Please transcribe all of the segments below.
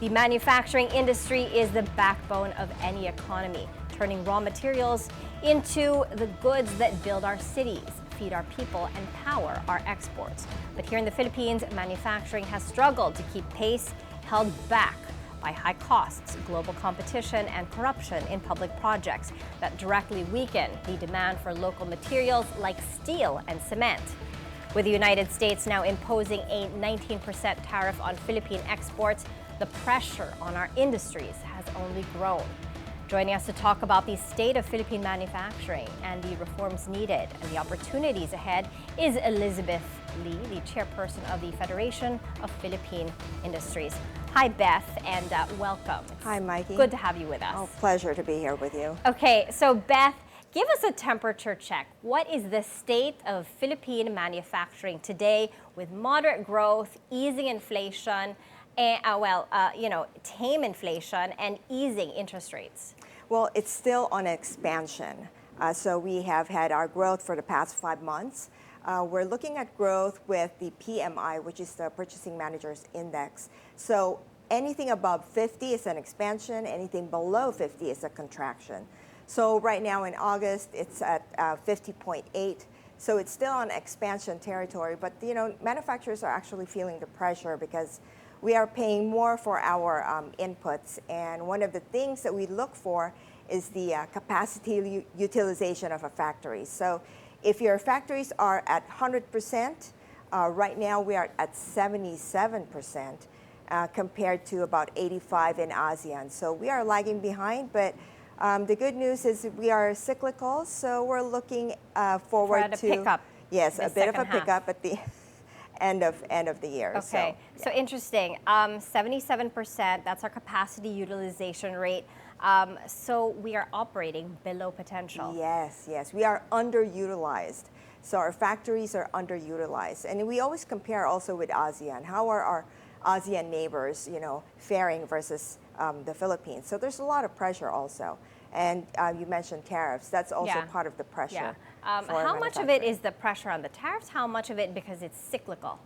The manufacturing industry is the backbone of any economy, turning raw materials into the goods that build our cities, feed our people, and power our exports. But here in the Philippines, manufacturing has struggled to keep pace, held back by high costs, global competition, and corruption in public projects that directly weaken the demand for local materials like steel and cement. With the United States now imposing a 19% tariff on Philippine exports, the pressure on our industries has only grown. Joining us to talk about the state of Philippine manufacturing and the reforms needed and the opportunities ahead is Elizabeth Lee, the chairperson of the Federation of Philippine Industries. Hi, Beth, and welcome. Hi, Mikey. Good to have you with us. Oh, pleasure to be here with you. Okay, so Beth, give us a temperature check. What is the state of Philippine manufacturing today with moderate growth, easing inflation, and, tame inflation and easing interest rates? Well, it's still on expansion. So we have had our growth for the past 5 months. We're looking at growth with the PMI, which is the Purchasing Managers Index. So anything above 50 is an expansion, anything below 50 is a contraction. So right now in August, it's at 50.8. So it's still on expansion territory, but manufacturers are actually feeling the pressure because we are paying more for our inputs. And one of the things that we look for is the capacity utilization of a factory. So if your factories are at 100%, right now we are at 77% compared to about 85 in ASEAN. So we are lagging behind, but the good news is we are cyclical, so we're looking forward to pickup. Yes, a bit of a pickup at the end of the year. Okay, so interesting. 77%, that's our capacity utilization rate. So we are operating below potential. Yes, we are underutilized. So our factories are underutilized. And we always compare also with ASEAN. How are our ASEAN neighbors, faring versus the Philippines? So there's a lot of pressure also. And you mentioned tariffs. That's also part of the pressure. How much of it is the pressure on the tariffs? How much of it because it's cyclical?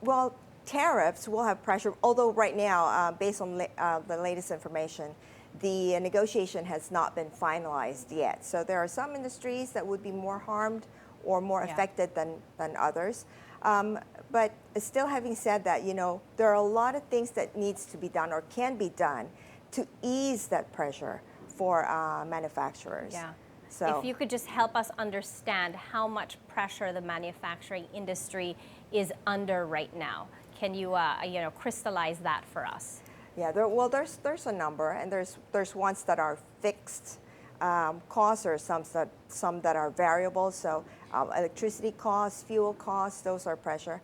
Well, tariffs will have pressure, although right now, based on the latest information, the negotiation has not been finalized yet. So there are some industries that would be more harmed or more affected than others. But still having said that, there are a lot of things that needs to be done or can be done to ease that pressure for manufacturers. Yeah. So if you could just help us understand how much pressure the manufacturing industry is under right now. Can you, crystallize that for us? Yeah, there's a number, and there's ones that are fixed costs, or some that are variable. So electricity costs, fuel costs, those are pressure.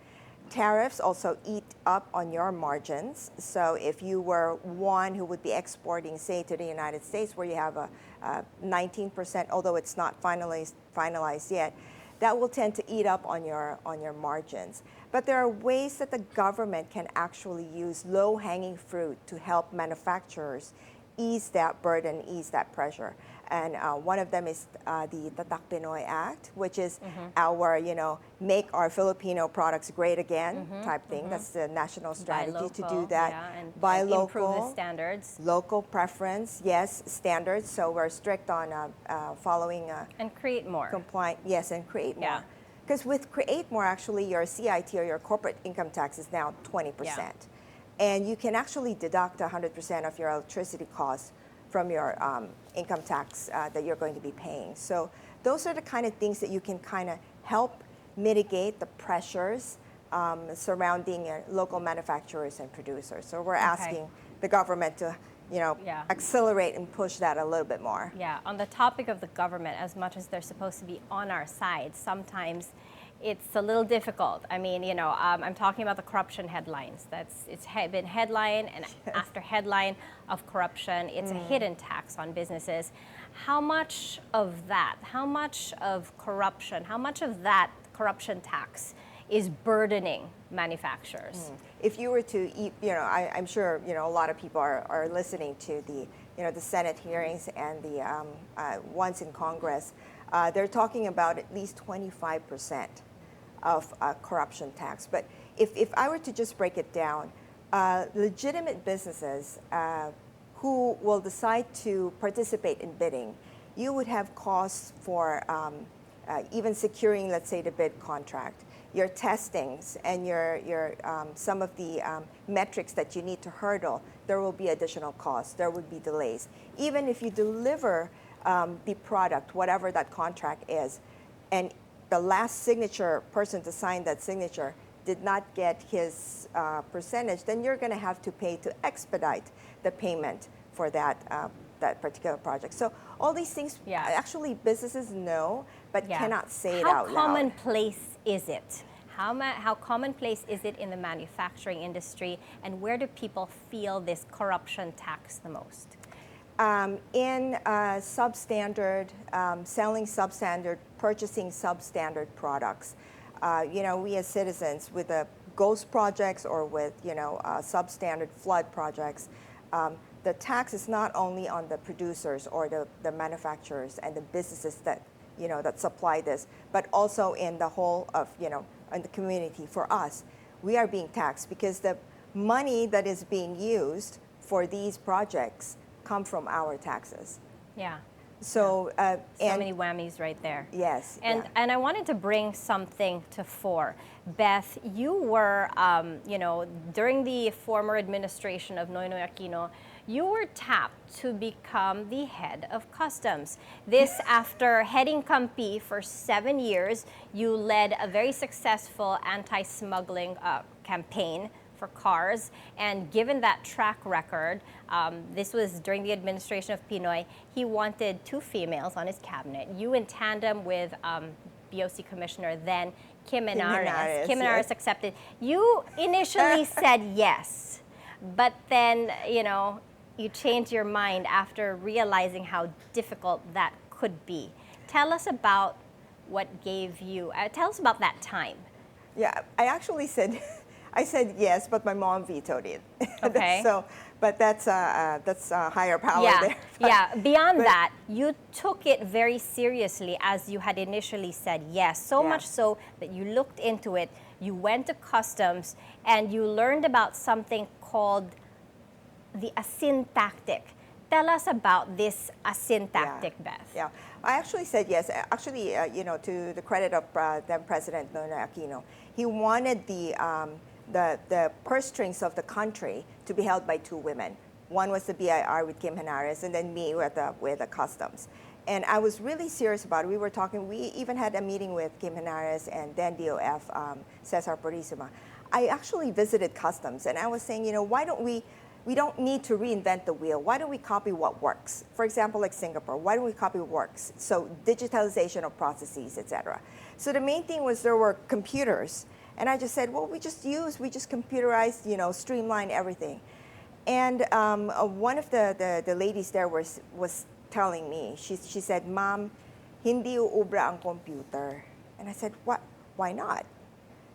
Tariffs also eat up on your margins. So if you were one who would be exporting, say, to the United States, where you have a 19%, although it's not finalized yet, that will tend to eat up on your margins. But there are ways that the government can actually use low-hanging fruit to help manufacturers ease that burden, ease that pressure. And one of them is the Tatak Pinoy Act, which is our, make our Filipino products great again type thing. That's the national strategy to do that. And buy local, improve the standards. Local preference, yes, standards. So we're strict on following. And create more. Compliant, yes, and create more. Yeah. Because with create more, actually, your CIT or your corporate income tax is now 20%. Yeah. And you can actually deduct 100% of your electricity costs from your income tax that you're going to be paying. So those are the kind of things that you can kind of help mitigate the pressures surrounding local manufacturers and producers. So we're asking the government to accelerate and push that a little bit more. Yeah, on the topic of the government, as much as they're supposed to be on our side, sometimes it's a little difficult. I mean, I'm talking about the corruption headlines. It's been headline and after headline of corruption. It's a hidden tax on businesses. How much of that, how much of that corruption tax is burdening manufacturers? If you were to eat, I'm sure, a lot of people are listening to the Senate hearings and the ones in Congress. They're talking about at least 25% of corruption tax. But if I were to just break it down, legitimate businesses who will decide to participate in bidding, you would have costs for even securing, let's say, the bid contract, your testings, and your some of the metrics that you need to hurdle. There will be additional costs. There would be delays. Even if you deliver the product, whatever that contract is, and the last signature person to sign that signature did not get his percentage, then you're going to have to pay to expedite the payment for that that particular project. So all these things, actually businesses know, but cannot say it out loud. How commonplace is it? How commonplace is it in the manufacturing industry, and where do people feel this corruption tax the most? In substandard, selling substandard, purchasing substandard products. We as citizens with the ghost projects or with, substandard flood projects, the tax is not only on the producers or the manufacturers and the businesses that, that supply this, but also in the whole of, in the community. For us, we are being taxed because the money that is being used for these projects come from our taxes. Yeah. So, so many whammies right there. Yes. And I wanted to bring something to fore. Beth, you were, during the former administration of Noynoy Aquino, you were tapped to become the head of customs. This after heading Campi for 7 years, you led a very successful anti-smuggling campaign for cars, and given that track record, this was during the administration of Pinoy, he wanted 2 females on his cabinet. You in tandem with BOC Commissioner then Kim Menares. Kim Menares accepted. You initially said yes, but then, you changed your mind after realizing how difficult that could be. Tell us about what gave you, tell us about that time. Yeah, I actually said, I said yes, but my mom vetoed it. Okay. So, but that's a higher power there. But, beyond that, you took it very seriously as you had initially said yes, so much so that you looked into it, you went to customs, and you learned about something called the asin tactic. Tell us about this asin tactic, Beth. Yeah, I actually said yes. Actually, to the credit of then President Noynoy Aquino, he wanted the purse strings of the country to be held by 2 women. One was the BIR with Kim Menares, and then me with the customs. And I was really serious about it. We were talking. We even had a meeting with Kim Menares and then DOF Cesar Purisima. I actually visited customs, and I was saying, why don't we don't need to reinvent the wheel. Why don't we copy what works? For example, like Singapore, why don't we copy what works? So digitalization of processes, etc. So the main thing was there were computers. And I just said, well, we just computerized, streamline everything. And one of the ladies there was telling me, she said, Ma'am, hindi uubra ang computer. And I said, what? Why not?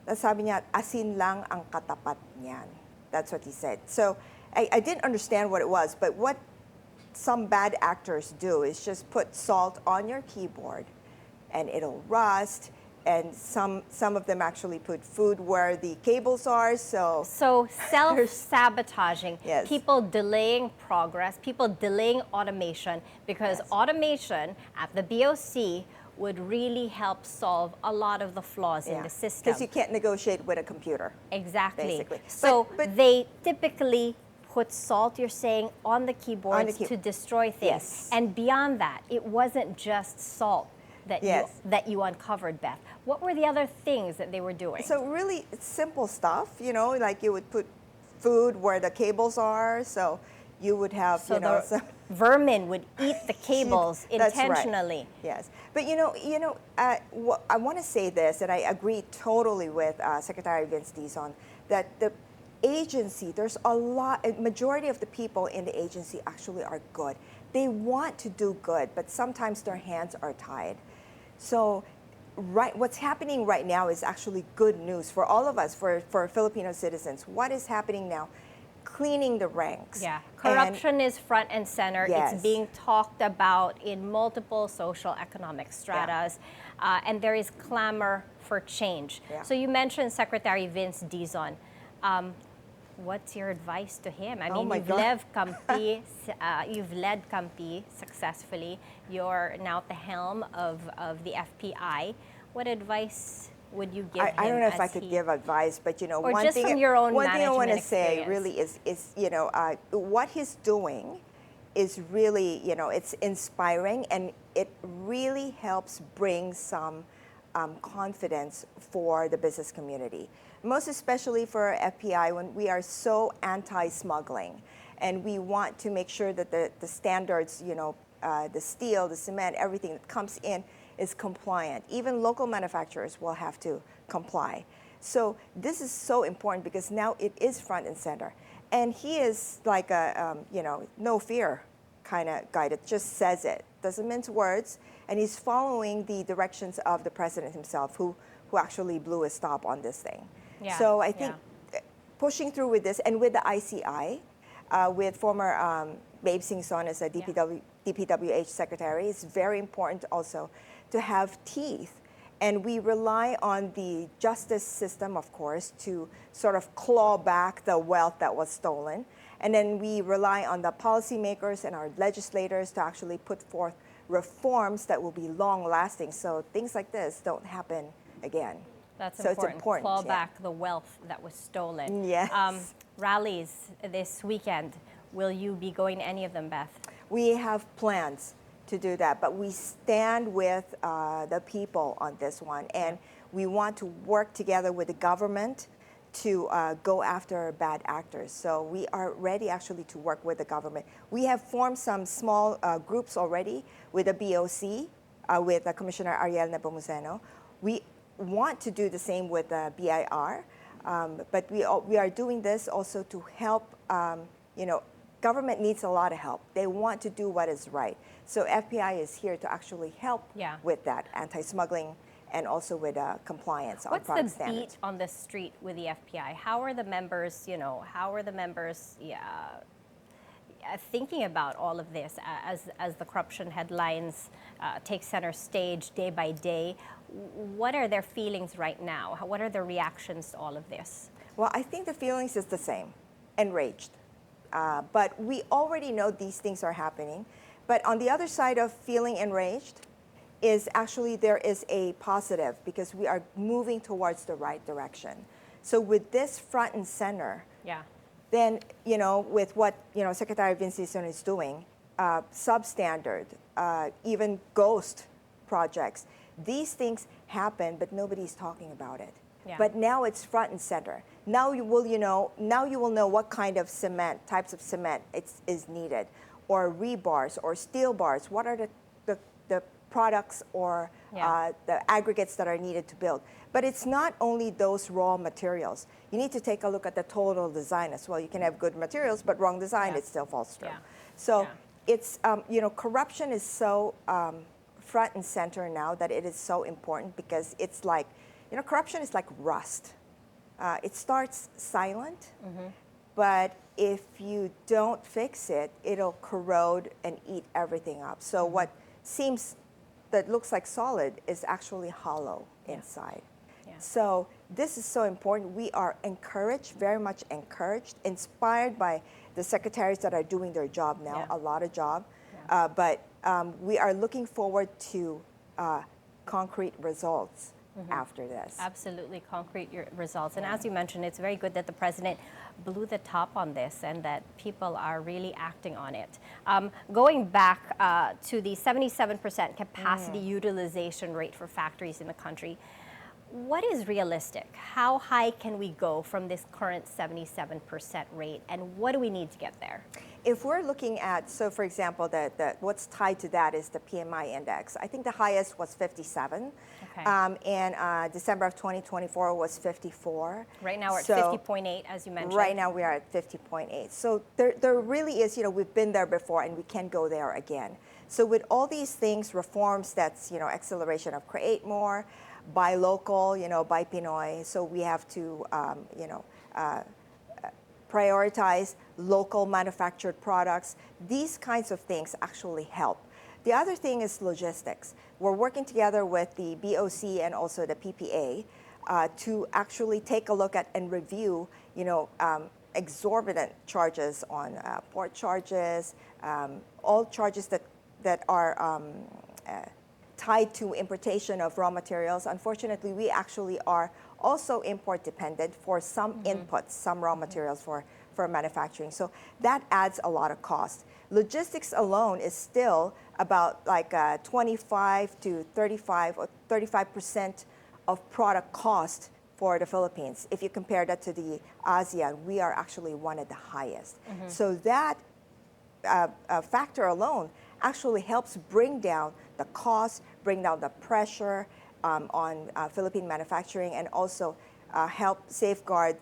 Tapos sabi niya, asin lang ang katapat niyan. That's what he said. So I didn't understand what it was, but what some bad actors do is just put salt on your keyboard and it'll rust, and some of them actually put food where the cables are, so self-sabotaging, yes. People delaying progress, people delaying automation, because automation at the BOC would really help solve a lot of the flaws in the system. Because you can't negotiate with a computer. Exactly. Basically. So but they typically put salt, you're saying, on the keyboards to destroy things. Yes. And beyond that, it wasn't just salt that you uncovered, Beth. What were the other things that they were doing? So really, it's simple stuff, like you would put food where the cables are, so you would have, some vermin would eat the cables intentionally. Right. Yes, but I want to say this, and I agree totally with Secretary Vince Dizon, that the agency, there's a majority of the people in the agency actually are good. They want to do good, but sometimes their hands are tied. So what's happening right now is actually good news for all of us, for Filipino citizens. What is happening now? Cleaning the ranks. Yeah, corruption is front and center. Yes. It's being talked about in multiple social economic stratas, and there is clamor for change. Yeah. So you mentioned Secretary Vince Dizon. What's your advice to him? I Oh mean, my you've God. led Campi successfully. You're now at the helm of the FPI. What advice would you give him? I don't know if I as could he- give advice, but Or just from your own one thing I want to management say experience. really is what he's doing is really, it's inspiring, and it really helps bring some confidence for the business community. Most especially for FPI, when we are so anti-smuggling, and we want to make sure that the standards, the steel, the cement, everything that comes in is compliant. Even local manufacturers will have to comply. So this is so important because now it is front and center. And he is like a, no fear kind of guy that just says it, doesn't mince words, and he's following the directions of the president himself, who actually blew a stop on this thing. Yeah, So I think pushing through with this, and with the ICI, with former Babe Sing Son as a DPWH secretary, it's very important also to have teeth. And we rely on the justice system, of course, to sort of claw back the wealth that was stolen. And then we rely on the policymakers and our legislators to actually put forth reforms that will be long-lasting, so things like this don't happen again. That's so important. It's important. Claw back the wealth that was stolen. Yes. Rallies this weekend. Will you be going to any of them, Beth? We have plans to do that, but we stand with the people on this one, and we want to work together with the government to go after bad actors. So we are ready actually to work with the government. We have formed some small groups already with the BOC, with Commissioner Ariel Nepomuceno. We want to do the same with the BIR, but we are doing this also to help, government needs a lot of help. They want to do what is right. So FPI is here to actually help with that, anti-smuggling, and also with compliance on product standards. What's the beat on the street with the FPI? How are the members, thinking about all of this as the corruption headlines take center stage day by day? What are their feelings right now? What are their reactions to all of this? Well, I think the feelings is the same, enraged. But we already know these things are happening. But on the other side of feeling enraged is actually there is a positive, because we are moving towards the right direction. So with this front and center, then, with what, Secretary Vincison is doing, substandard, even ghost projects, these things happen, but nobody's talking about it. But now it's front and center. Now you will, know what kind of cement, types of cement is needed, or rebars or steel bars. What are the products or the aggregates that are needed to build? But it's not only those raw materials. You need to take a look at the total design as well. You can have good materials, but wrong design, it still falls through. So it's, corruption is so front and center now that it is so important, because it's like, corruption is like rust. It starts silent, but if you don't fix it, it'll corrode and eat everything up. So what seems that looks like solid is actually hollow inside. So this is so important. We are encouraged, very much encouraged, inspired by the secretaries that are doing their job now, a lot of job. But we are looking forward to concrete results after this. Absolutely, concrete results. And as you mentioned, it's very good that the president blew the top on this and that people are really acting on it. Going back to the 77% capacity utilization rate for factories in the country, what is realistic? How high can we go from this current 77% rate, and what do we need to get there? If we're looking at, so for example, what's tied to that is the PMI index. I think the highest was 57, and December of 2024 was 54. Right now we're at 50.8, as you mentioned. Right now we are at 50.8. So there really is, we've been there before, and we can go there again. So with all these things, reforms, that's, acceleration of create more, buy local, buy Pinoy. So we have to, prioritize local manufactured products. These kinds of things actually help. The other thing is logistics. We're working together with the BOC and also the PPA to actually take a look at and review, exorbitant charges on port charges, all charges that are tied to importation of raw materials. Unfortunately, we actually are also import dependent for some inputs, some raw materials for manufacturing. So that adds a lot of cost. Logistics alone is still about like 25 to 35 or 35% of product cost for the Philippines. If you compare that to the ASEAN, we are actually one of the highest. So that factor alone actually helps bring down the cost, bring down the pressure on Philippine manufacturing, and also help safeguard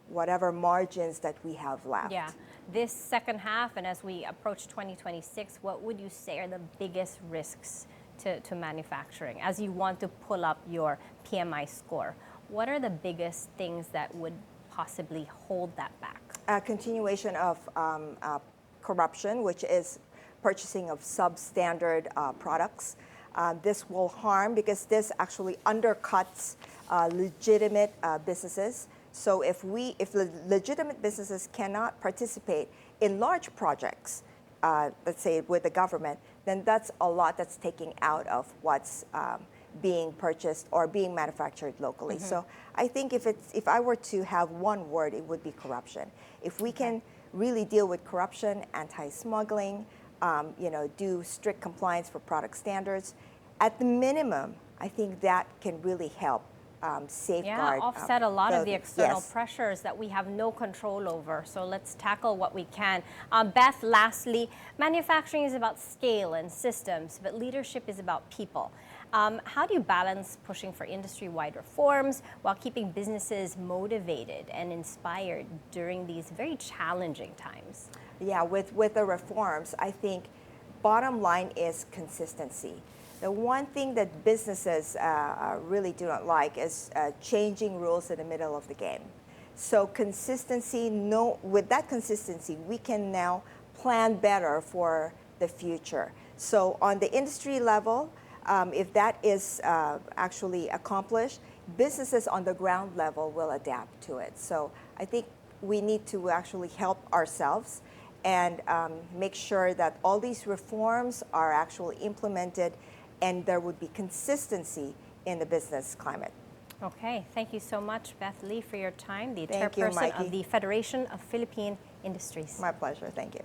whatever margins that we have left. Yeah. This second half, and as we approach 2026, what would you say are the biggest risks to manufacturing as you want to pull up your PMI score? What are the biggest things that would possibly hold that back? Continuation of corruption, which is purchasing of substandard products. This will harm because this actually undercuts legitimate businesses. So if the legitimate businesses cannot participate in large projects, let's say with the government, then that's a lot that's taking out of what's being purchased or being manufactured locally. So I think if I were to have one word, it would be corruption. If we can really deal with corruption, anti-smuggling, do strict compliance for product standards, at the minimum, I think that can really help safeguard. Offset a lot of the external pressures that we have no control over. So let's tackle what we can. Beth, lastly, manufacturing is about scale and systems, but leadership is about people. How do you balance pushing for industry-wide reforms while keeping businesses motivated and inspired during these very challenging times? Yeah, with the reforms, I think bottom line is consistency. The one thing that businesses really do not like is changing rules in the middle of the game. So consistency, with that consistency, we can now plan better for the future. So on the industry level, if that is actually accomplished, businesses on the ground level will adapt to it. So I think we need to actually help ourselves and make sure that all these reforms are actually implemented and there would be consistency in the business climate. Okay, thank you so much, Beth Lee, for your time, the Thank you, chairperson Mikey. of the Federation of Philippine Industries. My pleasure, thank you.